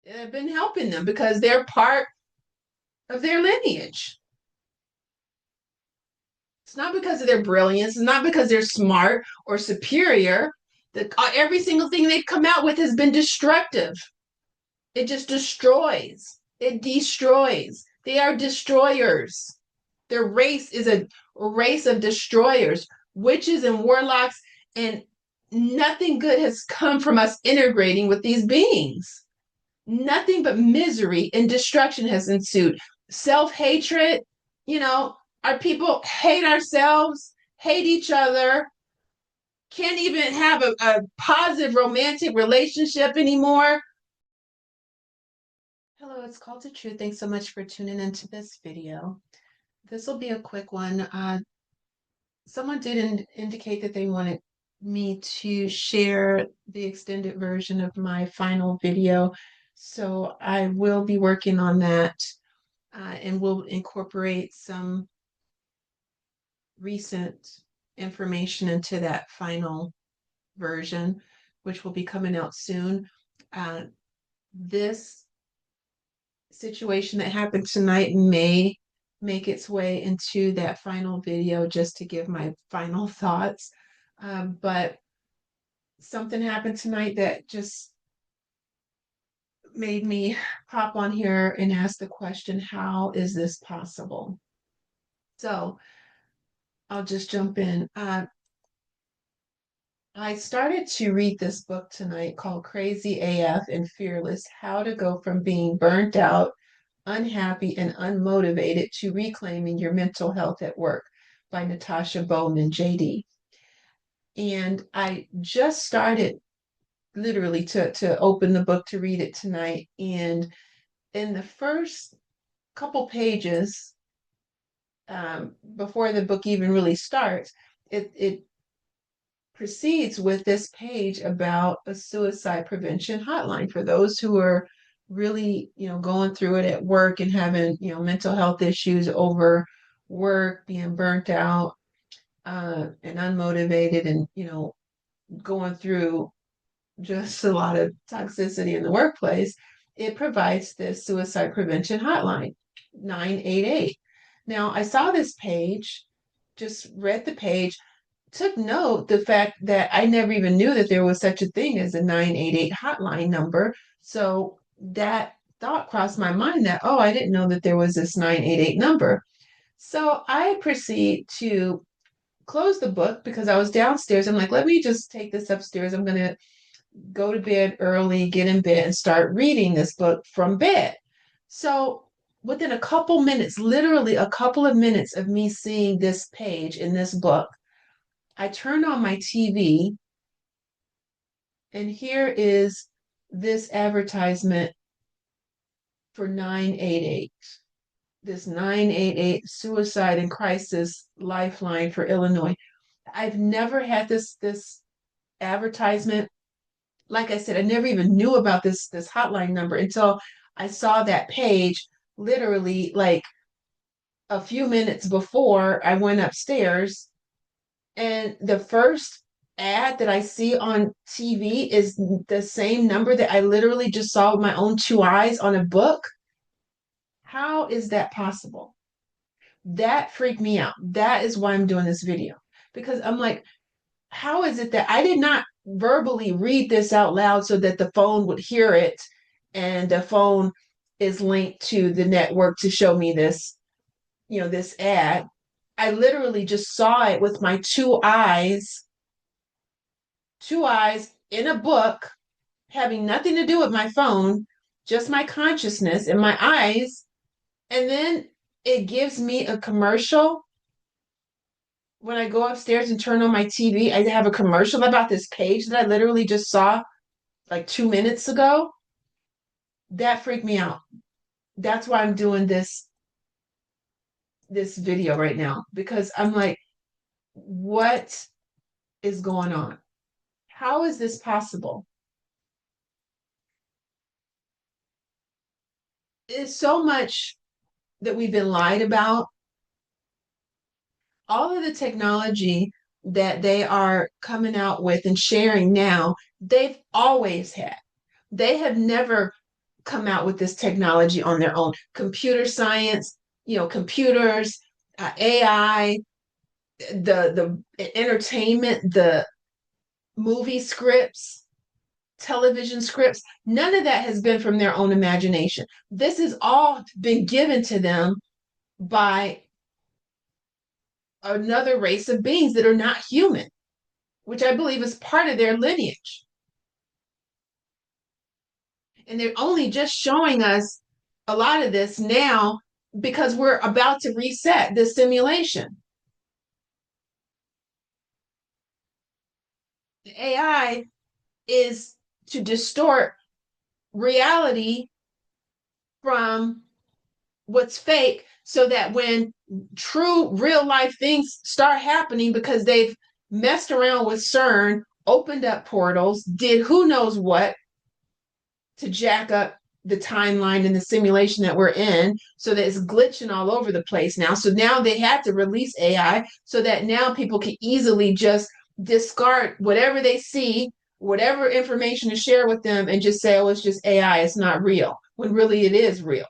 have been helping them because they're part of their lineage. It's not because of their brilliance. It's not because they're smart or superior. That every single thing they've come out with has been destructive. It just destroys. It destroys. They are destroyers. Their race is a race of destroyers, witches and warlocks, and nothing good has come from us integrating with these beings. Nothing but misery and destruction has ensued. Self hatred, you know, our people hate ourselves, hate each other, can't even have a positive romantic relationship anymore. Hello, it's Call to Truth. Thanks so much for tuning into this video. This will be a quick one. Someone did indicate that they wanted me to share the extended version of my final video. So I will be working on that and will incorporate some recent information into that final version, which will be coming out soon. This situation that happened tonight may make its way into that final video just to give my final thoughts. But something happened tonight that just made me hop on here and ask the question, how is this possible? So I'll just jump in. I started to read this book tonight called Crazy AF and Fearless: How to Go from Being Burnt Out, Unhappy, and Unmotivated to Reclaiming Your Mental Health at Work by Natasha Bowman, JD. And I just started literally to open the book to read it tonight. And in the first couple pages, before the book even really starts, it proceeds with this page about a suicide prevention hotline for those who are really, going through it at work and having, mental health issues over work, being burnt out, and unmotivated, and, going through just a lot of toxicity in the workplace. It provides this suicide prevention hotline, 988. Now, I saw this page, just read the page, took note the fact that I never even knew that there was such a thing as a 988 hotline number. So that thought crossed my mind that, oh, I didn't know that there was this 988 number. So I proceed to close the book because I was downstairs. I'm like, let me just take this upstairs. I'm going to go to bed early, get in bed, and start reading this book from bed. So within a couple minutes, literally a couple of minutes of me seeing this page in this book, I turned on my TV, and here is this advertisement for 988. This 988 suicide and crisis lifeline for Illinois. I've never had this advertisement. Like I said, I never even knew about this hotline number until I saw that page literally like a few minutes before I went upstairs. And the first ad that I see on TV is the same number that I literally just saw with my own two eyes on a book. How is that possible? That freaked me out. That is why I'm doing this video. Because I'm like, how is it that I did not verbally read this out loud so that the phone would hear it and the phone is linked to the network to show me this, this ad? I literally just saw it with my two eyes in a book, having nothing to do with my phone, just my consciousness and my eyes. And then it gives me a commercial. When I go upstairs and turn on my TV, I have a commercial about this page that I literally just saw like 2 minutes ago. That freaked me out. That's why I'm doing this video right now, because I'm like, what is going on? How is this possible? It's so much that we've been lied about. All of the technology that they are coming out with and sharing now, they've always had. They have never come out with this technology on their own. Computer science, computers, AI, the entertainment, the movie scripts, television scripts, none of that has been from their own imagination. This has all been given to them by another race of beings that are not human, which I believe is part of their lineage. And they're only just showing us a lot of this now because we're about to reset the simulation. The AI is to distort reality from what's fake so that when true real life things start happening because they've messed around with CERN, opened up portals, did who knows what to jack up the timeline and the simulation that we're in so that it's glitching all over the place now. So now they had to release AI so that now people can easily just discard whatever they see, whatever information to share with them, and just say, oh, it's just AI, it's not real, when really it is real.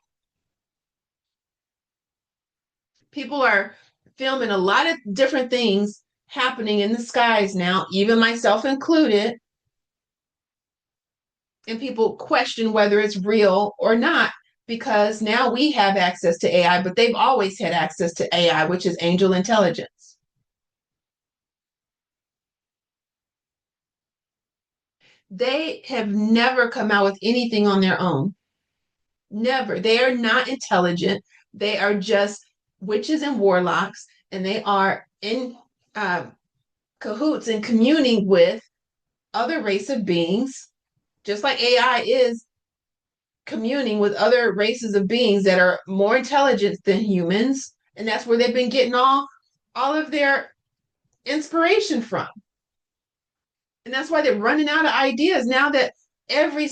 People are filming a lot of different things happening in the skies now, even myself included, and people question whether it's real or not because now we have access to AI, but they've always had access to AI, which is angel intelligence. They have never come out with anything on their own. Never. They are not intelligent. They are just witches and warlocks, and they are in uh, cahoots and communing with other race of beings, just like AI is communing with other races of beings that are more intelligent than humans, and that's where they've been getting all of their inspiration from. And that's why they're running out of ideas now that every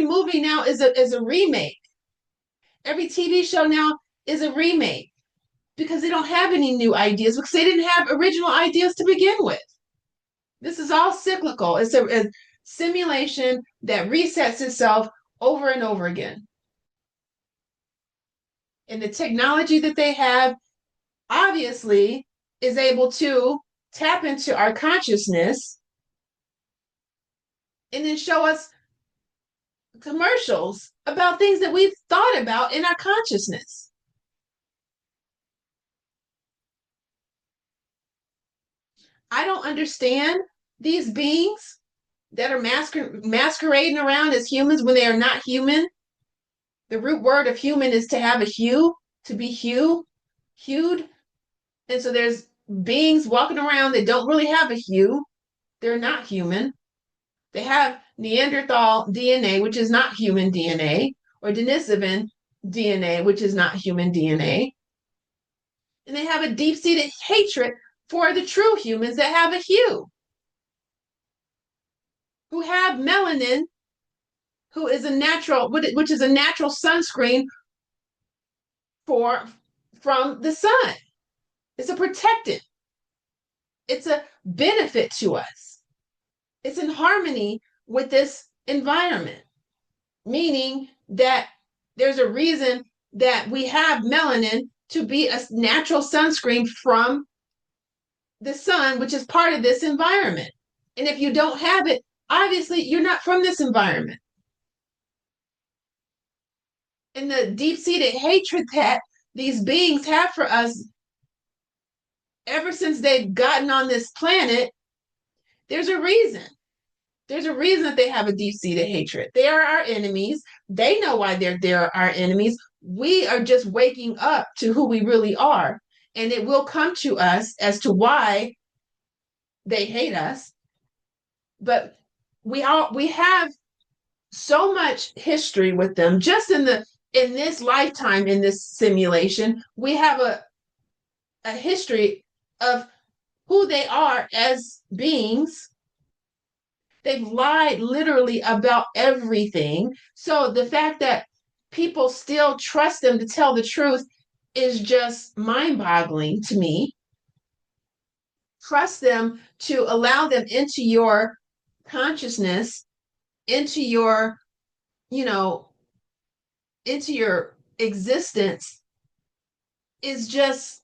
movie now is a remake. Every TV show now is a remake because they don't have any new ideas because they didn't have original ideas to begin with. This is all cyclical. It's a simulation that resets itself over and over again. And the technology that they have obviously is able to tap into our consciousness and then show us commercials about things that we've thought about in our consciousness. I don't understand these beings that are masquerading around as humans when they are not human. The root word of human is to have a hue, to be hued. And so there's beings walking around that don't really have a hue. They're not human. They have Neanderthal DNA, which is not human DNA, or Denisovan DNA, which is not human DNA. And they have a deep-seated hatred for the true humans that have a hue, who have melanin, who is a natural, which is a natural sunscreen for from the sun. It's a protectant. It's a benefit to us. It's in harmony with this environment, meaning that there's a reason that we have melanin to be a natural sunscreen from the sun, which is part of this environment. And if you don't have it, obviously you're not from this environment. And the deep-seated hatred that these beings have for us ever since they've gotten on this planet, there's a reason. There's a reason that they have a deep-seated hatred. They are our enemies. They know why they're our enemies. We are just waking up to who we really are. And it will come to us as to why they hate us. But we have so much history with them. Just in this lifetime, in this simulation, we have a history of who they are as beings. They've lied literally about everything. So the fact that people still trust them to tell the truth is just mind-boggling to me. Trust them to allow them into your consciousness, into your, you know, into your existence is just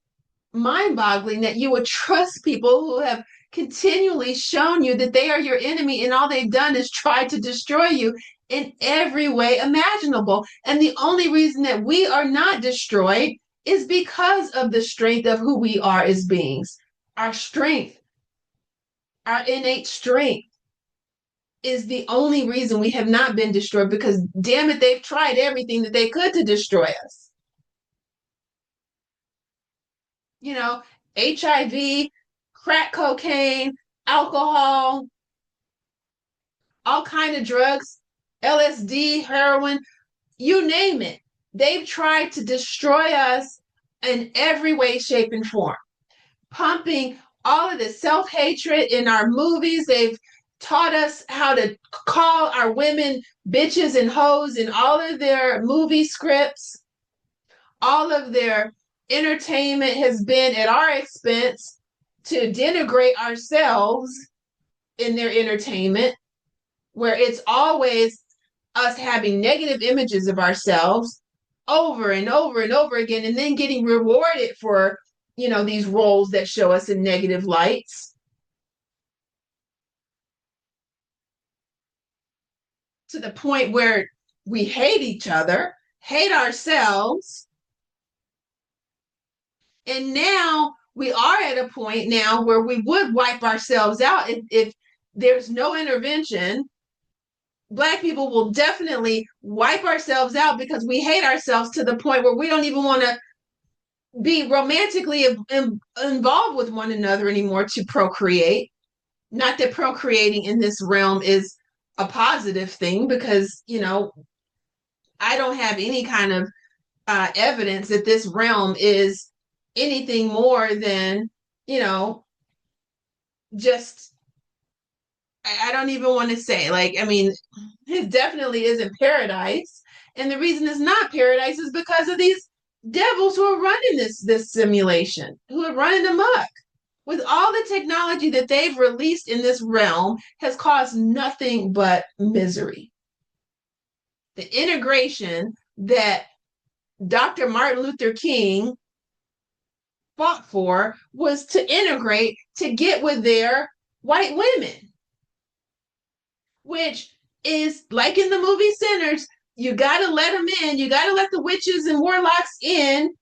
mind-boggling, that you would trust people who have continually shown you that they are your enemy and all they've done is try to destroy you in every way imaginable. And the only reason that we are not destroyed is because of the strength of who we are as beings. Our strength, our innate strength, is the only reason we have not been destroyed, because damn it, they've tried everything that they could to destroy us. You know, HIV, crack cocaine, alcohol, all kind of drugs, LSD, heroin, you name it. They've tried to destroy us in every way, shape, and form. Pumping all of the self-hatred in our movies. They've taught us how to call our women bitches and hoes in all of their movie scripts. All of their entertainment has been at our expense to denigrate ourselves in their entertainment, where it's always us having negative images of ourselves over and over and over again, and then getting rewarded for, these roles that show us in negative lights, to the point where we hate each other, hate ourselves. And now we are at a point now where we would wipe ourselves out if there's no intervention. Black people will definitely wipe ourselves out because we hate ourselves to the point where we don't even want to be romantically involved with one another anymore to procreate. Not that procreating in this realm is a positive thing, because, I don't have any kind of evidence that this realm is anything more than, just, I don't even want to say, like, I mean, it definitely isn't paradise. And the reason it's not paradise is because of these devils who are running this simulation, who are running amok. With all the technology that they've released in this realm, has caused nothing but misery. The integration that Dr. Martin Luther King fought for was to integrate, to get with their white women, which is like in the movie Sinners. You got to let them in. You got to let the witches and warlocks in.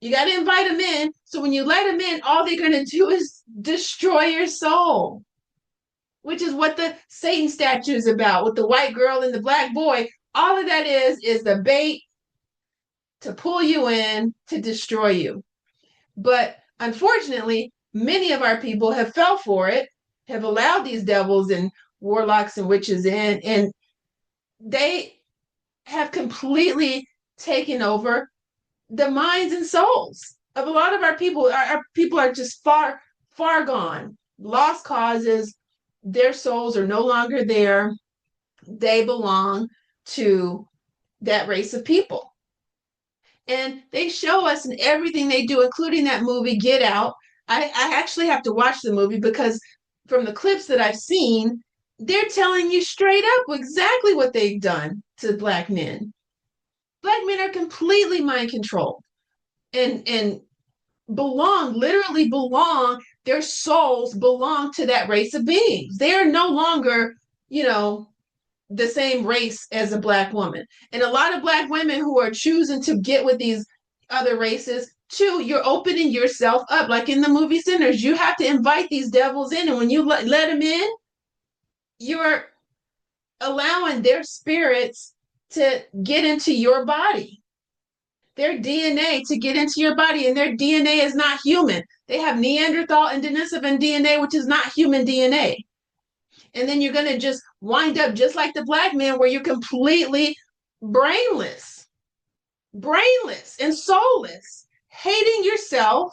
You got to invite them in. So when you let them in, all they're going to do is destroy your soul, which is what the Satan statue is about, with the white girl and the black boy. All of that is the bait to pull you in, to destroy you. But unfortunately, many of our people have fell for it, have allowed these devils and warlocks and witches in, and they have completely taken over the minds and souls of a lot of our people. Our people are just far, far gone, lost causes. Their souls are no longer there. They belong to that race of people. And they show us in everything they do, including that movie Get Out. I actually have to watch the movie, because from the clips that I've seen, they're telling you straight up exactly what they've done to Black men. Black men are completely mind controlled and literally belong, their souls belong to that race of beings. They are no longer, the same race as a Black woman. And a lot of Black women who are choosing to get with these other races, too, you're opening yourself up. Like in the movie Sinners, you have to invite these devils in. And when you let them in, you're allowing their spirits to get into your body, their DNA to get into your body. And their DNA is not human. They have Neanderthal and Denisovan DNA, which is not human DNA. And then you're going to just wind up just like the Black man, where you're completely brainless and soulless, hating yourself,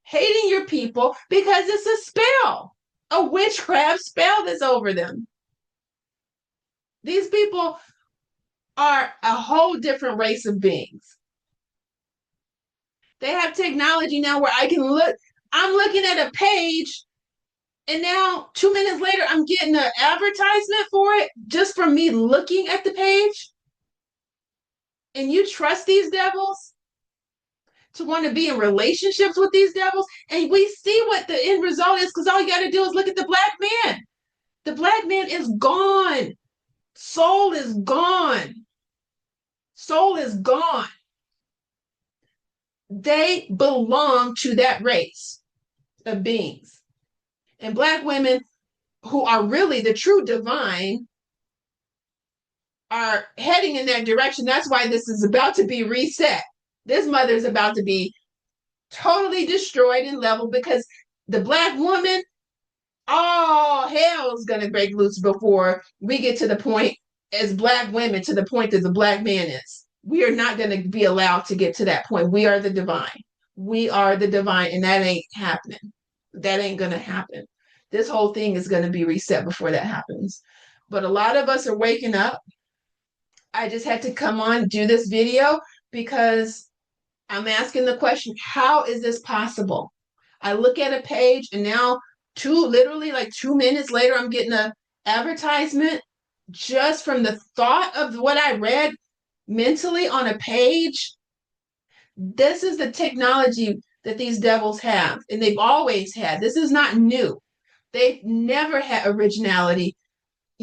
hating your people, because it's a spell, a witchcraft spell that's over them. These people are a whole different race of beings. They have technology now where I'm looking at a page, and now 2 minutes later, I'm getting an advertisement for it just from me looking at the page. And you trust these devils to want to be in relationships with these devils. And we see what the end result is, because all you got to do is look at the black man. The black man is gone. Soul is gone. Soul is gone. They belong to that race of beings. And black women who are really the true divine are heading in that direction. That's why this is about to be reset. This mother is about to be totally destroyed and leveled, because the black woman, all hell is going to break loose before we get to the point as black women, to the point that the black man is. We are not going to be allowed to get to that point. We are the divine. We are the divine, and that ain't happening. That ain't going to happen. This whole thing is going to be reset before that happens. But a lot of us are waking up. I just had to come on, do this video, because I'm asking the question, how is this possible? I look at a page, and now literally like 2 minutes later, I'm getting an advertisement just from the thought of what I read mentally on a page. This is the technology that these devils have, and they've always had. This is not new. They've never had originality,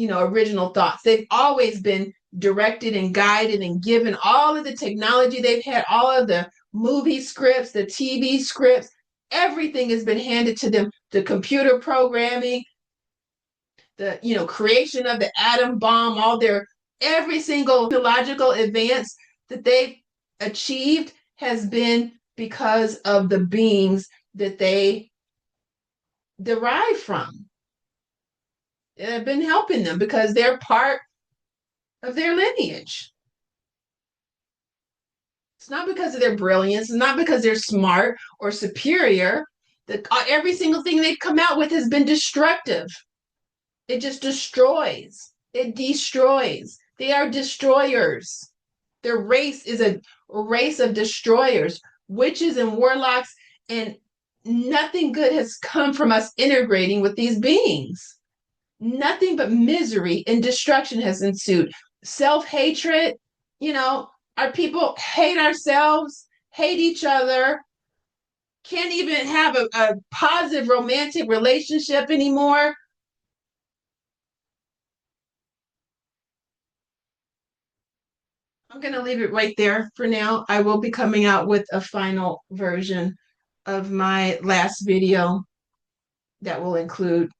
original thoughts. They've always been directed and guided and given all of the technology. They've had all of the movie scripts, the TV scripts. Everything has been handed to them. The computer programming, the creation of the atom bomb, every single technological advance that they've achieved has been because of the beings that they derive from. It have been helping them because they're part of their lineage. It's not because of their brilliance. It's not because they're smart or superior. Every single thing they've come out with has been destructive. It just destroys. It destroys. They are destroyers. Their race is a race of destroyers, witches and warlocks, and nothing good has come from us integrating with these beings. Nothing but misery and destruction has ensued. Self-hatred, our people hate ourselves, hate each other, can't even have a positive romantic relationship anymore. I'm going to leave it right there for now. I will be coming out with a final version of my last video that will include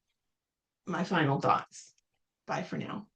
my final thoughts. Bye for now.